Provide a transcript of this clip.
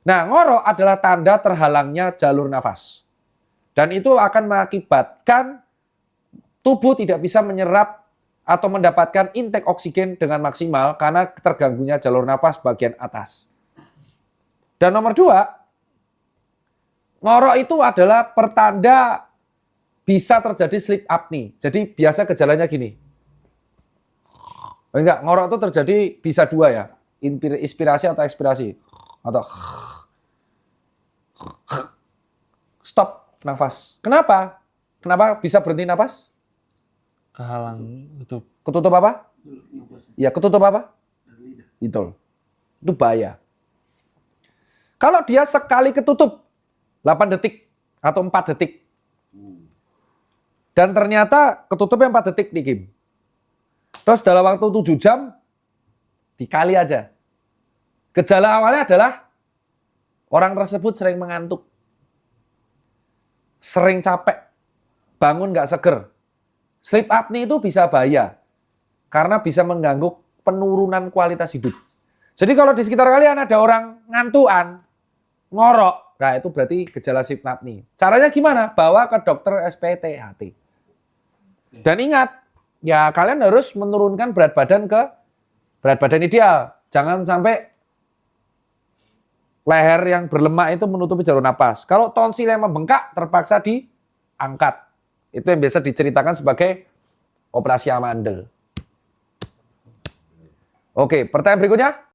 Nah, ngorok adalah tanda terhalangnya jalur nafas. Dan itu akan mengakibatkan tubuh tidak bisa menyerap atau mendapatkan intake oksigen dengan maksimal karena terganggunya jalur nafas bagian atas. Dan nomor 2, ngorok itu adalah pertanda bisa terjadi sleep apnea. Jadi biasa gejalanya gini. Enggak, ngorok itu terjadi bisa 2 ya. Inspirasi atau ekspirasi. Atau stop nafas. Kenapa? Kenapa bisa berhenti nafas? Kehalang tutup. Ketutup apa? Ya, ketutup apa? Itu bahaya. Kalau dia sekali ketutup 8 detik atau 4 detik. Dan ternyata ketutupnya 4 detik nih Kim. Terus dalam waktu 7 jam dikali aja. Gejala awalnya adalah orang tersebut sering mengantuk. Sering capek. Bangun nggak seger. Sleep apnea itu bisa bahaya. Karena bisa mengganggu penurunan kualitas hidup. Jadi kalau di sekitar kalian ada orang ngantuan, ngorok, nah itu berarti gejala sleep apnea. Caranya gimana? Bawa ke dokter SPTHT. Dan ingat, ya kalian harus menurunkan berat badan ke berat badan ideal. Jangan sampai leher yang berlemak itu menutupi jalur napas. Kalau tonsil yang membengkak terpaksa diangkat. Itu yang biasa diceritakan sebagai operasi amandel. Oke, pertanyaan berikutnya.